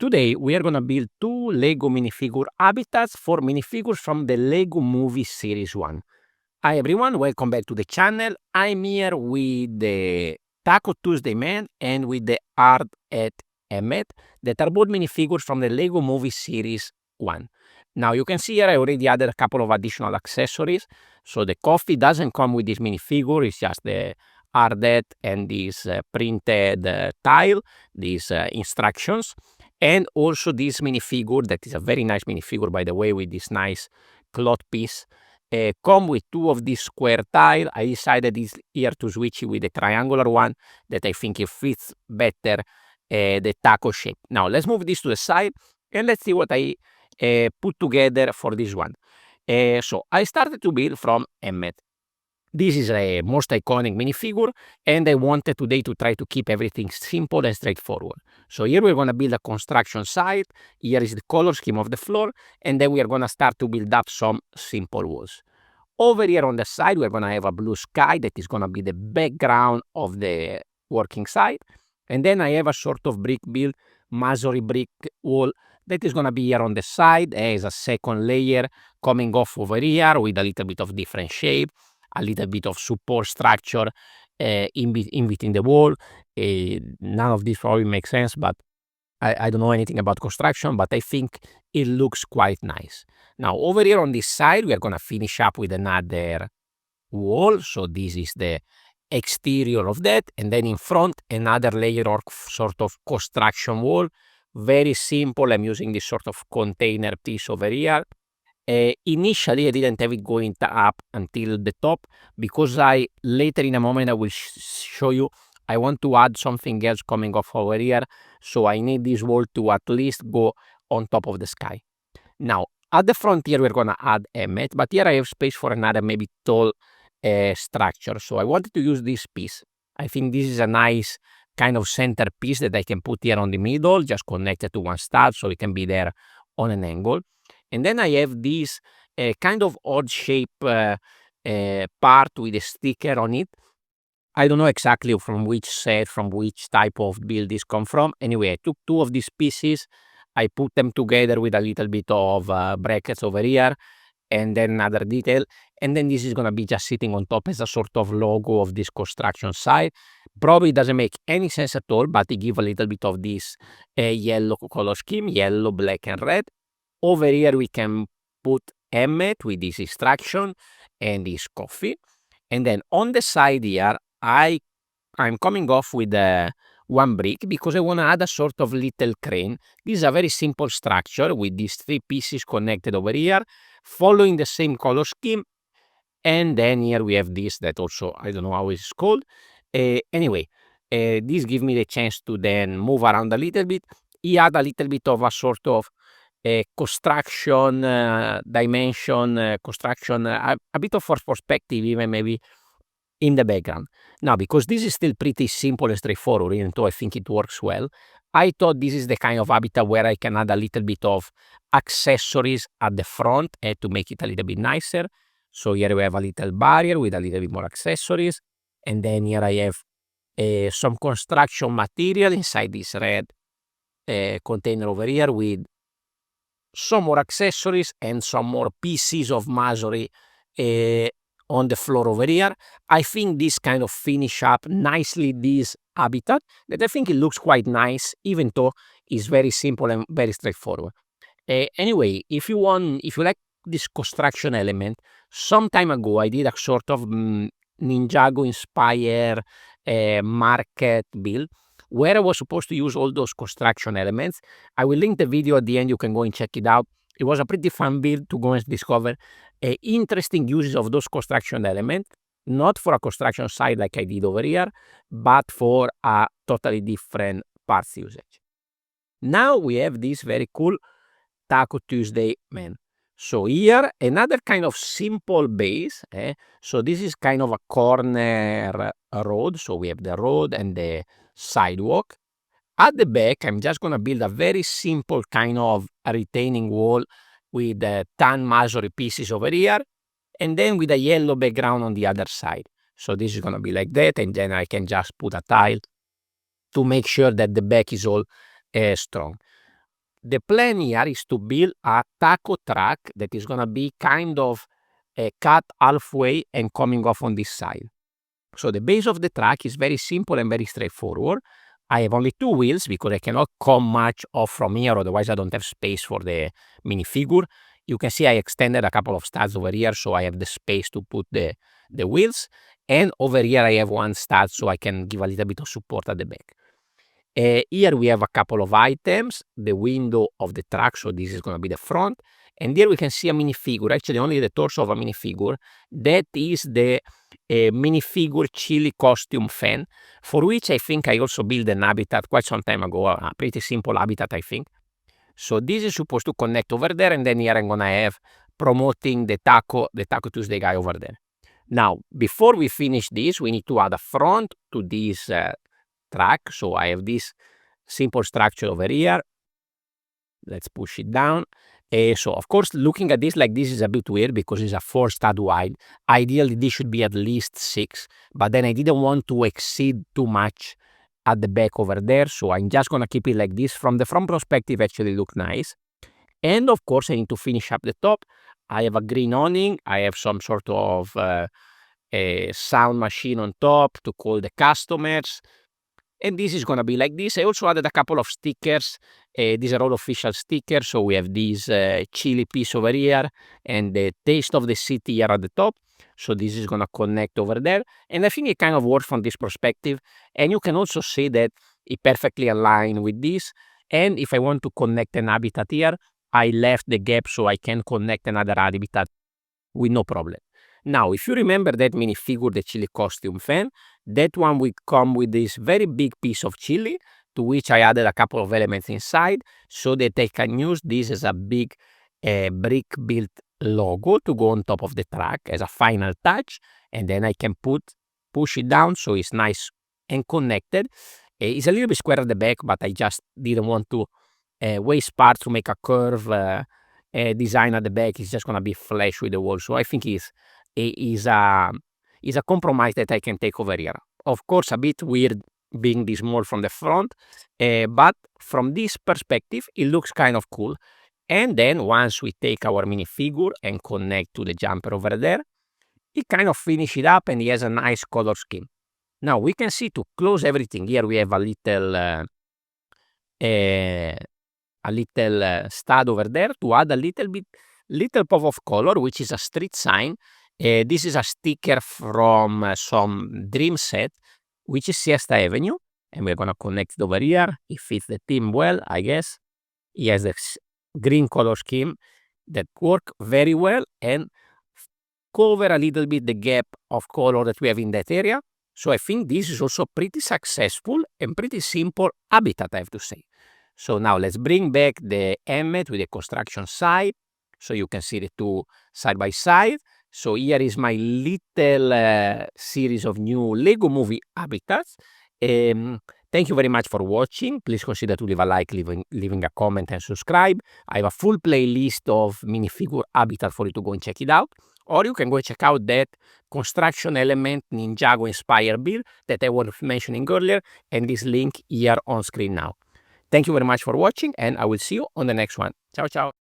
Today we are gonna build 2 LEGO minifigure habitats for minifigures from the LEGO Movie Series 1. Hi everyone, welcome back to the channel. I'm here with the Taco Tuesday Man and with the Art at Emmet that are both minifigures from the LEGO Movie Series 1. Now you can see here I already added a couple of additional accessories. So the coffee doesn't come with this minifigure, it's just the Ardet and this printed tile, these instructions. And also this minifigure, that is a very nice minifigure by the way, with this nice cloth piece. Come with 2 of these square tile. I decided this here to switch it with the triangular one that I think it fits better the taco shape. Now let's move this to the side and let's see what I put together for this one. So I started to build from Emmet. This is a most iconic minifigure, and I wanted today to try to keep everything simple and straightforward. So here we're going to build a construction site. Here is the color scheme of the floor, and then we are going to start to build up some simple walls. Over here on the side, we're going to have a blue sky that is going to be the background of the working site. And then I have a sort of brick build, masonry brick wall that is going to be here on the side as a second layer coming off over here with a little bit of different shape, a little bit of support structure in between the wall. None of this probably makes sense, but I don't know anything about construction, but I think it looks quite nice. Now over here on this side, we are going to finish up with another wall. So this is the exterior of that, and then in front another layer or sort of construction wall. Very simple. I'm using this sort of container piece over here. Initially I didn't have it going up until the top because later in a moment I will show you I want to add something else coming off over here, so I need this wall to at least go on top of the sky. Now at the front here we're gonna add Emmet, but here I have space for another maybe tall structure, so I wanted to use this piece. I think this is a nice kind of center piece that I can put here on the middle, just connected to one stud so it can be there on an angle. And then I have this kind of odd shape part with a sticker on it. I don't know exactly from which set, from which type of build this come from. Anyway, I took 2 of these pieces, I put them together with a little bit of brackets over here, and then another detail. And then this is going to be just sitting on top as a sort of logo of this construction site. Probably doesn't make any sense at all, but it gives a little bit of this yellow color scheme, yellow, black, and red. Over here we can put Emmet with this instruction and this coffee. And then on the side here, I'm coming off with one brick because I want to add a sort of little crane. This is a very simple structure with these 3 pieces connected over here, following the same color scheme. And then here we have this that also, I don't know how it's called. Anyway, this gives me the chance to then move around a little bit. He add a little bit of a sort of construction dimension, construction, a bit of perspective even maybe in the background. Now because this is still pretty simple and straightforward, even though I think it works well, I thought this is the kind of habitat where I can add a little bit of accessories at the front to make it a little bit nicer. So here we have a little barrier with a little bit more accessories, and then here I have some construction material inside this red container over here with some more accessories and some more pieces of masonry on the floor over here. I think this kind of finish up nicely this habitat that I think it looks quite nice, even though it's very simple and very straightforward. Anyway, if you like this construction element, some time ago I did a sort of Ninjago inspired market build where I was supposed to use all those construction elements. I will link the video at the end, you can go and check it out. It was a pretty fun build to go and discover interesting uses of those construction elements, not for a construction site like I did over here, but for a totally different parts usage. Now we have this very cool Taco Tuesday Man. So here another kind of simple base. So this is kind of a corner road. So we have the road and the sidewalk. At the back I'm just going to build a very simple kind of a retaining wall with 10 masonry pieces over here, and then with a yellow background on the other side. So this is going to be like that, and then I can just put a tile to make sure that the back is all strong. The plan here is to build a taco track that is gonna be kind of cut halfway and coming off on this side. So the base of the track is very simple and very straightforward. I have only 2 wheels because I cannot come much off from here, otherwise I don't have space for the minifigure. You can see I extended a couple of studs over here, so I have the space to put the wheels. And over here I have 1 stud, so I can give a little bit of support at the back. Here we have a couple of items, the window of the truck, so this is going to be the front. And here we can see a minifigure, actually only the torso of a minifigure. That is the minifigure chili costume fan, for which I think I also built an habitat quite some time ago, a pretty simple habitat, I think. So this is supposed to connect over there, and then here I'm going to have promoting the Taco Tuesday guy over there. Now, before we finish this, we need to add a front to this track. So I have this simple structure over here. Let's push it down. So of course, looking at this like this is a bit weird because it's a 4 stud wide. Ideally, this should be at least 6, but then I didn't want to exceed too much at the back over there. So I'm just going to keep it like this. From the front perspective, actually look nice. And of course, I need to finish up the top. I have a green awning. I have some sort of a sound machine on top to call the customers. And this is going to be like this. I also added a couple of stickers. These are all official stickers. So we have this chili piece over here and the taste of the city here at the top. So this is going to connect over there. And I think it kind of works from this perspective. And you can also see that it perfectly aligns with this. And if I want to connect an habitat here, I left the gap so I can connect another habitat with no problem. Now, if you remember that minifigure, the chili costume fan, that one would come with this very big piece of chili, to which I added a couple of elements inside so that I can use this as a big brick built logo to go on top of the truck as a final touch. And then I can push it down so it's nice and connected. It's a little bit square at the back, but I just didn't want to waste parts to make a curve design at the back. It's just going to be flush with the wall. So I think is a compromise that I can take over here. Of course, a bit weird being this small from the front, but from this perspective, it looks kind of cool. And then once we take our minifigure and connect to the jumper over there, it kind of finish it up and it has a nice color scheme. Now we can see to close everything here, we have a little stud over there to add a little pop of color, which is a street sign. This is a sticker from some dream set, which is Siesta Avenue, and we're gonna connect it over here. It fits the theme well, I guess. It has the green color scheme that work very well and cover a little bit the gap of color that we have in that area. So I think this is also pretty successful and pretty simple habitat, I have to say. So now let's bring back the Emmet with the construction side so you can see the two side by side. So here is my little series of new Lego movie habitats. Thank you very much for watching. Please consider to leave a like, leaving a comment and subscribe. I have a full playlist of minifigure habitat for you to go and check it out. Or you can go and check out that construction element Ninjago inspired build that I was mentioning earlier, and this link here on screen now. Thank you very much for watching, and I will see you on the next one. Ciao, ciao.